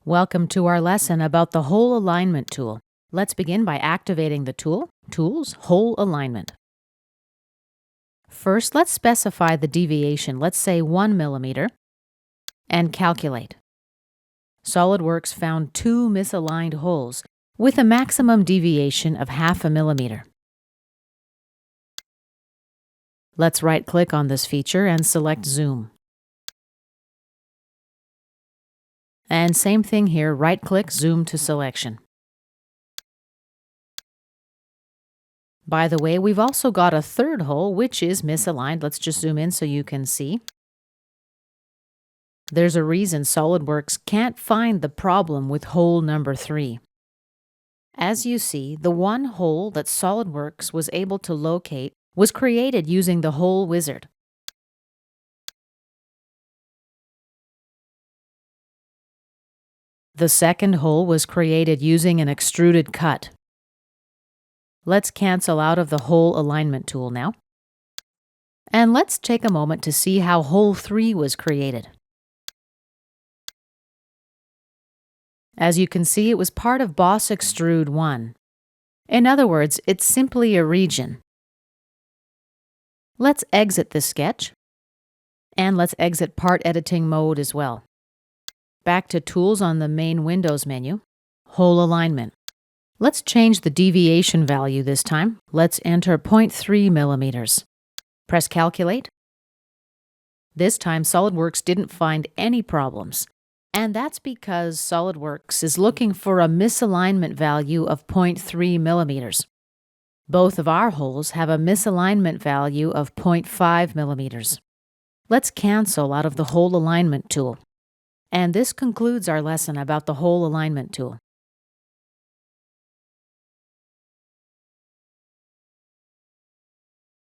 Welcome to our lesson about the Hole Alignment tool. Let's begin by activating the tool, Tools, Hole Alignment. First, let's specify the deviation, let's say 1 millimeter, and calculate. SolidWorks found 2 misaligned holes with a maximum deviation of 0.5 millimeter. Let's right-click on this feature and select Zoom. And same thing here, right-click, zoom to selection. By the way, we've also got a third hole which is misaligned. Let's just zoom in so you can see. There's a reason SolidWorks can't find the problem with hole number 3. As you see, the one hole that SolidWorks was able to locate was created using the Hole Wizard. The second hole was created using an extruded cut. Let's cancel out of the Hole Alignment tool now. And let's take a moment to see how hole 3 was created. As you can see, it was part of Boss Extrude 1. In other words, it's simply a region. Let's exit this sketch. And let's exit part editing mode as well. Back to Tools on the main Windows menu, Hole Alignment. Let's change the deviation value this time. Let's enter 0.3 millimeters. Press Calculate. This time, SolidWorks didn't find any problems. And that's because SolidWorks is looking for a misalignment value of 0.3 millimeters. Both of our holes have a misalignment value of 0.5 millimeters. Let's cancel out of the Hole Alignment tool. And this concludes our lesson about the Hole Alignment tool.